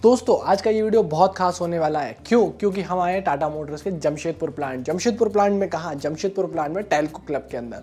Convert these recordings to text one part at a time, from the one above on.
दोस्तों आज का ये वीडियो बहुत खास होने वाला है। क्यों? क्योंकि हम आए हैं टाटा मोटर्स के जमशेदपुर प्लांट। जमशेदपुर प्लांट में कहाँ? जमशेदपुर प्लांट में टेल्को क्लब के अंदर।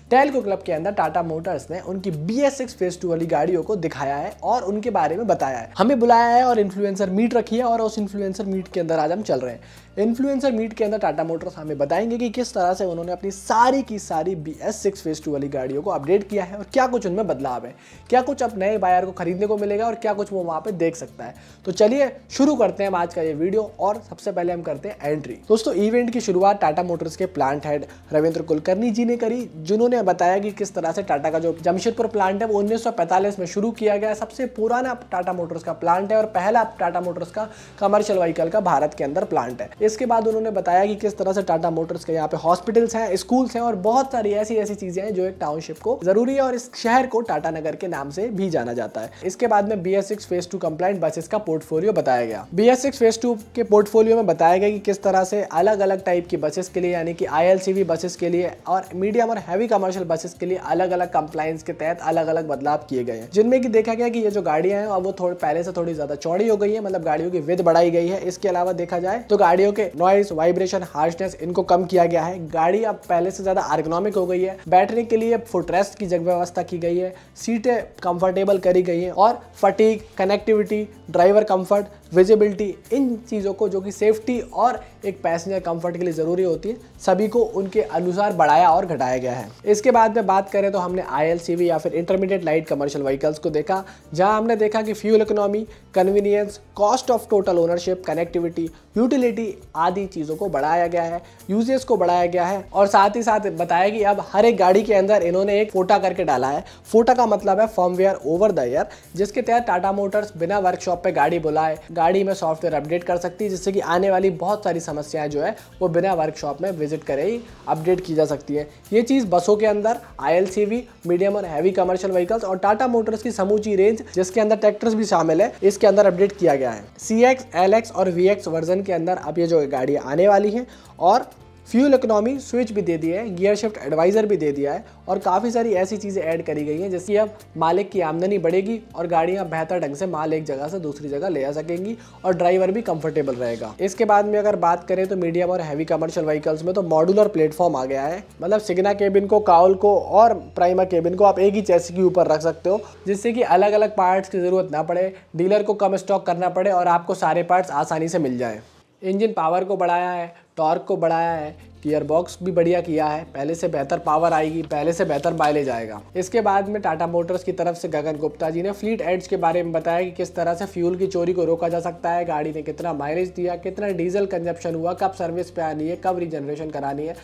टेल्को क्लब के अंदर टाटा मोटर्स ने उनकी BS6 फेज 2 वाली गाड़ियों को दिखाया है और उनके बारे में बताया है। हमें बुलाया है और इन्फ्लुएंसर मीट रखी है और उस इन्फ्लुएंसर मीट के अंदर आज हम चल रहे हैं। इन्फ्लुएंसर मीट के अंदर टाटा मोटर्स हमें बताएंगे कि किस तरह से उन्होंने अपनी सारी की सारी BS6 फेज 2 वाली गाड़ियों को अपडेट किया है और क्या कुछ उनमें बदलाव है, क्या कुछ अब नए बायर को खरीदने को मिलेगा और क्या कुछ वो वहाँ पे देख सकता है। तो चलिए शुरू करते हैं आज का ये वीडियो और सबसे पहले हम करते हैं एंट्री। दोस्तों इवेंट की शुरुआत टाटा मोटर्स के प्लांट हेड रविंद्र कुलकर्णी जी ने करी, जिन्होंने बताया कि किस तरह से टाटा का जो जमशेदपुर प्लांट है वो 1945 में शुरू किया गया। सबसे पुराना टाटा मोटर्स का प्लांट है और पहला टाटा मोटर्स का कमर्शियल व्हीकल का भारत के अंदर प्लांट है। इसके बाद उन्होंने बताया कि किस तरह से टाटा मोटर्स के यहाँ पे हॉस्पिटल्स हैं, स्कूल्स हैं और बहुत सारी ऐसी चीजें हैं जो एक टाउनशिप को जरूरी है और इस शहर को टाटा नगर के नाम से भी जाना जाता है। इसके बाद में BS6 फेज 2 कंप्लाइंट बसेस का पोर्टफोलियो बताया गया। BS6 फेज 2 के पोर्टफोलियो में बताया गया कि किस तरह से अलग अलग टाइप की बसेस के लिए यानी कि ILCV बसेस के लिए और मीडियम और हैवी कमर्शियल बसेस के लिए अलग अलग कंप्लायंस के तहत अलग अलग बदलाव किए गए हैं, जिनमें कि देखा गया कि ये जो गाड़ियां हैं अब वो पहले से थोड़ी ज्यादा चौड़ी हो गई है, मतलब गाड़ियों की विड्थ बढ़ाई गई है। इसके अलावा देखा जाए तो गाड़ियों के नॉइज, वाइब्रेशन, हार्शनेस इनको कम किया गया है। गाड़ी अब पहले से ज्यादा एर्गोनॉमिक हो गई है। बैठने के लिए फुटरेस्ट की जगह व्यवस्था की गई है, सीटें कंफर्टेबल करी गई हैं और fatigue, connectivity, driver comfort, visibility, इन चीज़ों को जो कि सेफ्टी और एक पैसेंजर कंफर्ट के लिए ज़रूरी होती है, सभी को उनके अनुसार बढ़ाया और घटाया गया है। इसके बाद में बात करें तो हमने ILCV या फिर इंटरमीडिएट लाइट कमर्शियल व्हीकल्स को देखा, जहां हमने देखा कि fuel economy, convenience, cost of total ownership, connectivity, utility आदि चीज़ों को बढ़ाया गया है, यूजेस को बढ़ाया गया है और साथ ही साथ बताया कि अब हर एक गाड़ी के अंदर इन्होंने एक फोटा करके डाला है। फोटा का मतलब है फर्मवेयर ओवर द एयर, जिसके तहत टाटा मोटर्स बिना वर्कशॉप पे गाड़ी बुलाए गाड़ी में सॉफ्टवेयर अपडेट कर सकती है, जिससे कि आने वाली बहुत सारी समस्याएं जो है वो बिना वर्कशॉप में विजिट करे ही अपडेट की जा सकती है। ये चीज़ बसों के अंदर ILCV, मीडियम और हैवी कमर्शियल व्हीकल्स और टाटा मोटर्स की समूची रेंज जिसके अंदर ट्रैक्टर्स भी शामिल है, इसके अंदर अपडेट किया गया है। CX, LX और VX वर्जन के अंदर अब ये जो गाड़ियाँ आने वाली हैं और फ्यूल इकोनॉमी स्विच भी दे दिया है, गियर शिफ्ट एडवाइजर भी दे दिया है और काफ़ी सारी ऐसी चीज़ें ऐड करी गई हैं जिससे अब मालिक की आमदनी बढ़ेगी और गाड़ियां बेहतर ढंग से माल एक जगह से दूसरी जगह ले जा सकेंगी और ड्राइवर भी कंफर्टेबल रहेगा। इसके बाद में अगर बात करें तो मीडियम और हैवी कमर्शियल व्हीकल्स में तो मॉड्यूलर प्लेटफॉर्म आ गया है, मतलब सिग्ना केबिन को, काउल को और प्राइमा केबिन को आप एक ही चैसी के ऊपर रख सकते हो, जिससे कि अलग अलग पार्ट्स की ज़रूरत ना पड़े, डीलर को कम स्टॉक करना पड़े और आपको सारे पार्ट्स आसानी से मिल जाए। इंजन पावर को बढ़ाया है, टॉर्क को बढ़ाया है, गियर बॉक्स भी बढ़िया किया है, पहले से बेहतर पावर आएगी, पहले से बेहतर माइलेज आएगा। इसके बाद में टाटा मोटर्स की तरफ से गगन गुप्ता जी ने फ्लीट एड्स के बारे में बताया कि किस तरह से फ्यूल की चोरी को रोका जा सकता है, गाड़ी ने कितना माइलेज दिया, कितना डीजल कंजप्शन हुआ, कब सर्विस पे आनी है, कब रीजनरेशन करानी है।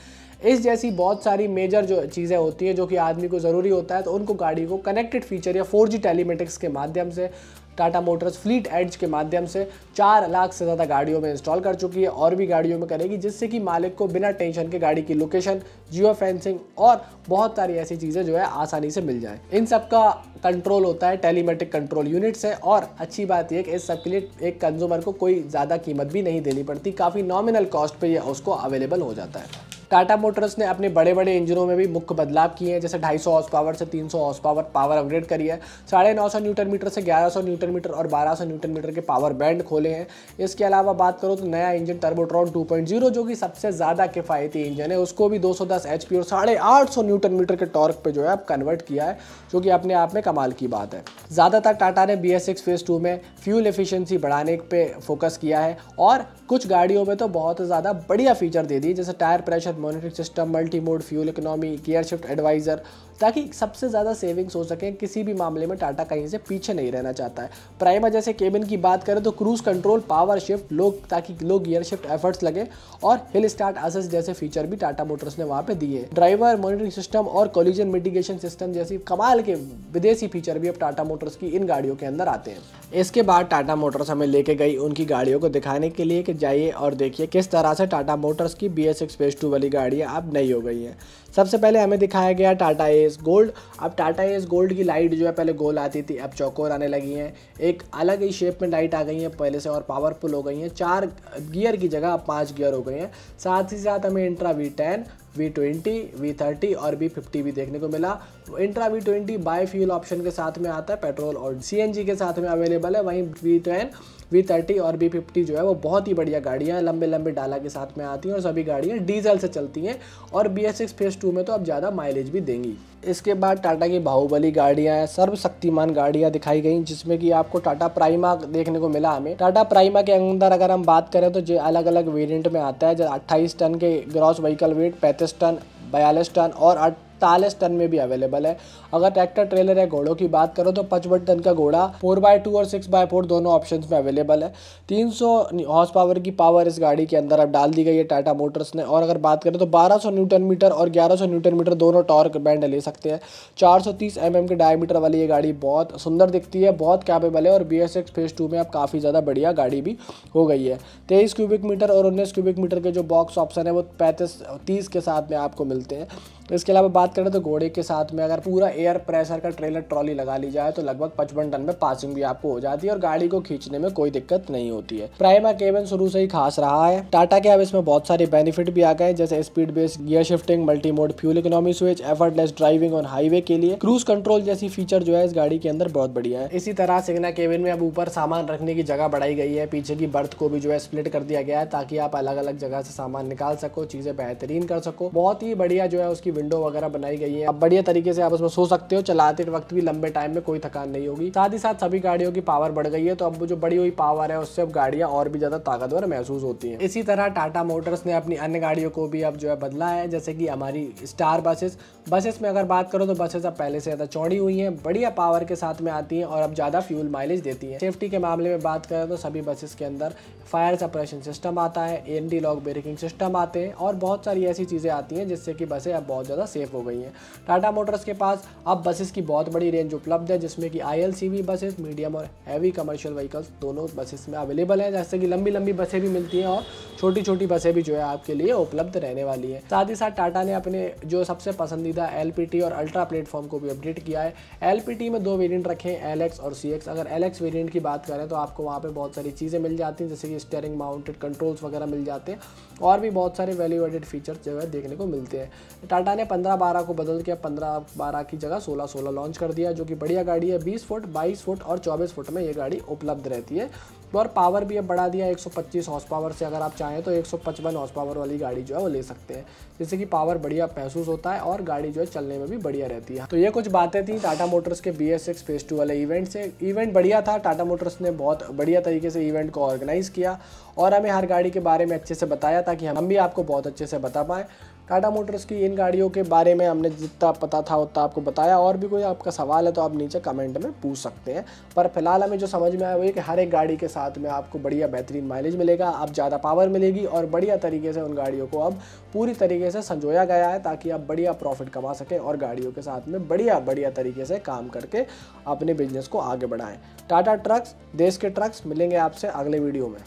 इस जैसी बहुत सारी मेजर जो चीज़ें होती हैं जो कि आदमी को ज़रूरी होता है, तो उनको गाड़ी को कनेक्टेड फीचर या 4G टेलीमेटिक्स के माध्यम से टाटा मोटर्स फ्लीट एड्ज के माध्यम से 4 लाख से ज़्यादा गाड़ियों में इंस्टॉल कर चुकी है और भी गाड़ियों में करेगी, जिससे कि मालिक को बिना टेंशन के गाड़ी की लोकेशन, जियो फेंसिंग और बहुत सारी ऐसी चीज़ें जो है आसानी से मिल जाए। इन सब का कंट्रोल होता है टेलीमेटिक कंट्रोल यूनिट से और अच्छी बात यह कि इस सब के लिए एक कंज्यूमर को कोई ज़्यादा कीमत भी नहीं देनी पड़ती, काफ़ी नॉमिनल कॉस्ट पर यह उसको अवेलेबल हो जाता है। टाटा मोटर्स ने अपने बड़े बड़े इंजनों में भी मुख्य बदलाव किए हैं, जैसे 250 हॉर्स पावर से 300 हॉर्स पावर अपग्रेड करी है, 950 न्यूटन मीटर से 1100 न्यूटन मीटर और 1200 न्यूटन मीटर के पावर बैंड खोले हैं। इसके अलावा बात करो तो नया इंजन टर्बोट्रॉन 2.0 जो कि सबसे ज़्यादा किफ़ायती इंजन है, उसको भी 210 HP और 850 न्यूटन मीटर के टॉर्क पे जो है अब कन्वर्ट किया है, जो कि अपने आप में कमाल की बात है। ज़्यादातर टाटा ने BS6 फेज 2 में फ्यूल एफिशिएंसी बढ़ाने पे फोकस किया है और कुछ गाड़ियों में तो बहुत ज़्यादा बढ़िया फीचर दे दिए, जैसे tyre pressure monitoring system, multi mode fuel economy, gear shift advisor, ताकि सबसे ज़्यादा सेविंग्स हो सके। किसी भी मामले में टाटा कहीं से पीछे नहीं रहना चाहता है। प्राइमा जैसे केबिन की बात करें तो क्रूज कंट्रोल, पावर शिफ्ट, ताकि लो गियर शिफ्ट एफर्ट्स लगे और हिल स्टार्ट असिस्ट जैसे फीचर भी टाटा मोटर्स ने वहाँ पे दिए। ड्राइवर मॉनिटरिंग सिस्टम और कोलिजन मिटिगेशन सिस्टम जैसी कमाल के विदेशी फीचर भी अब टाटा मोटर्स की इन गाड़ियों के अंदर आते हैं। इसके बाद टाटा मोटर्स हमें लेके गई उनकी गाड़ियों को दिखाने के लिए कि जाइए और देखिए किस तरह से टाटा मोटर्स की BS6 फेज 2 वाली गाड़ियाँ अब नई हो गई हैं। सबसे पहले हमें दिखाया गया टाटा एस गोल्ड। अब टाटा एस गोल्ड की लाइट जो है पहले गोल आती थी, अब चौकोर आने लगी हैं, एक अलग ही शेप में लाइट आ गई है पहले से और पावरफुल हो गई हैं। 4 गियर की जगह अब 5 गियर हो गए हैं। साथ ही साथ हमें इंट्रा V10, V20, V30 और V50 भी देखने को मिला। Intra V20 bye fuel option के साथ में आता है, पेट्रोल और CNG के साथ में अवेलेबल है। वहीं V10 V30 और V50 जो है वो बहुत ही बढ़िया गाड़ियाँ हैं, लंबे लंबे डाला के साथ में आती हैं और सभी गाड़ियाँ डीजल से चलती हैं और BS6 फेज 2 में तो अब ज़्यादा माइलेज भी देंगी। इसके बाद टाटा की बाहुबली गाड़ियाँ हैं, सर्वशक्तिमान गाड़ियाँ दिखाई गई, जिसमें कि आपको टाटा प्राइमा देखने को मिला हमें। टाटा प्राइमा के अंदर अगर हम बात करें तो जो अलग अलग वेरिएंट में आता है, जो 28 टन के gross vehicle weight, 35 tonne, 42 tonne और 48 टन में भी अवेलेबल है। अगर ट्रैक्टर ट्रेलर या घोड़ों की बात करो तो 55 टन का घोड़ा 4x2 और 6x4 दोनों ऑप्शंस में अवेलेबल है। 300 हॉर्स पावर की पावर इस गाड़ी के अंदर अब डाल दी गई है टाटा मोटर्स ने। और अगर बात करें तो 1200 न्यूटन मीटर और 1100 न्यूटन मीटर दोनों टॉर्क बैंड ले सकते हैं। 430 mm के डायमीटर वाली ये गाड़ी बहुत सुंदर दिखती है, बहुत कैपेबल है और BS6 फेज 2 में अब काफ़ी ज़्यादा बढ़िया गाड़ी भी हो गई है। 23 क्यूबिक मीटर और 19 क्यूबिक मीटर के जो बॉक्स ऑप्शन है वो 35-30 के साथ में आपको मिलते हैं। इसके अलावा बात करें तो घोड़े के साथ में अगर पूरा एयर प्रेशर का ट्रेलर ट्रॉली लगा ली जाए तो लगभग 55 टन में पासिंग भी आपको हो जाती है और गाड़ी को खींचने में कोई दिक्कत नहीं होती है। प्राइमा केबिन शुरू से ही खास रहा है। टाटा के अब इसमें बहुत सारे बेनिफिट भी आ गए, जैसे speed based gear shifting, multi mode fuel economy switch, effortless driving on highway के लिए, क्रूज कंट्रोल जैसी फीचर जो है इस गाड़ी के अंदर बहुत बढ़िया है। इसी तरह सिग्ना केबिन में अब ऊपर सामान रखने की जगह बढ़ाई गई है, पीछे की बर्थ को भी जो है स्प्लिट कर दिया गया है ताकि आप अलग अलग जगह से सामान निकाल सको, चीजें बेहतरीन कर सको। बहुत ही बढ़िया जो है उसकी विंडो वगैरह बनाई गई है। अब बढ़िया तरीके से आप उसमें सो सकते हो, चलाते वक्त भी लंबे टाइम में कोई थकान नहीं होगी। साथ ही साथ सभी गाड़ियों की पावर बढ़ गई है, तो अब जो बढ़ी हुई पावर है उससे अब गाड़ियां और भी ज्यादा ताकतवर महसूस होती हैं। इसी तरह टाटा मोटर्स ने अपनी अन्य गाड़ियों को भी अब जो है बदला है, जैसे कि हमारी स्टार बसेस में अगर बात करो तो बसेस अब पहले से ज्यादा चौड़ी हुई हैं, बढ़िया पावर के साथ में आती हैं और अब ज्यादा फ्यूल माइलेज देती हैं। सेफ्टी के मामले में बात करें तो सभी बसेस के अंदर फायर सप्रेशन सिस्टम आता है, एंटी लॉक ब्रेकिंग सिस्टम आते हैं और बहुत सारी ऐसी चीजें आती हैं जिससे कि बसें अब बहुत ज्यादा सेफ हो गई हैं। टाटा मोटर्स के पास अब बसेस की बहुत बड़ी रेंज उपलब्ध है, जिसमें कि ILCV बसेस, मीडियम और हैवी कमर्शियल व्हीकल्स दोनों बसेस में अवेलेबल है। जैसे कि लंबी लंबी बसें भी मिलती हैं और छोटी छोटी बसें भी जो है आपके लिए उपलब्ध रहने वाली है। साथ ही साथ टाटा ने अपने जो सबसे पसंदीदा LPT और अल्ट्रा प्लेटफॉर्म को भी अपडेट किया है। LPT में 2 वेरिएंट रखे हैं, LX और CX। अगर LX वेरिएंट की बात करें तो आपको वहाँ पे बहुत सारी चीज़ें मिल जाती हैं, जैसे कि स्टीयरिंग माउंटेड कंट्रोल्स वगैरह मिल जाते हैं और भी बहुत सारे वैल्यू एडेड फीचर्स जो है देखने को मिलते हैं। टाटा ने 15-12 को बदल के 15-12 की जगह 16-16 लॉन्च कर दिया, जो कि बढ़िया गाड़ी है। 20 फुट, 22 फुट और 24 फुट में ये गाड़ी उपलब्ध रहती है। और पावर भी अब बढ़ा दिया 125 हॉर्स पावर से, अगर आप चाहें तो 155 हॉर्स पावर वाली गाड़ी जो है वो ले सकते हैं, जिससे कि पावर बढ़िया महसूस होता है और गाड़ी जो है चलने में भी बढ़िया रहती है। तो ये कुछ बातें थी टाटा मोटर्स के BS6 फेज 2 वाले इवेंट से। इवेंट बढ़िया था, टाटा मोटर्स ने बहुत बढ़िया तरीके से इवेंट को ऑर्गेनाइज किया और हमें हर गाड़ी के बारे में अच्छे से बताया ताकि हम भी आपको बहुत अच्छे से बता पाएँ। टाटा मोटर्स की इन गाड़ियों के बारे में हमने जितना पता था उतना आपको बताया। और भी कोई आपका सवाल है तो आप नीचे कमेंट में पूछ सकते हैं, पर फिलहाल हमें जो समझ में आया वो ये कि हर एक गाड़ी के साथ में आपको बढ़िया बेहतरीन माइलेज मिलेगा, अब ज़्यादा पावर मिलेगी और बढ़िया तरीके से उन गाड़ियों को अब पूरी तरीके से संजोया गया है ताकि आप बढ़िया प्रॉफिट कमा सकें और गाड़ियों के साथ में बढ़िया तरीके से काम करके अपने बिजनेस को आगे बढ़ाएं। टाटा ट्रक्स, देश के ट्रक्स, मिलेंगे आपसे अगले वीडियो में।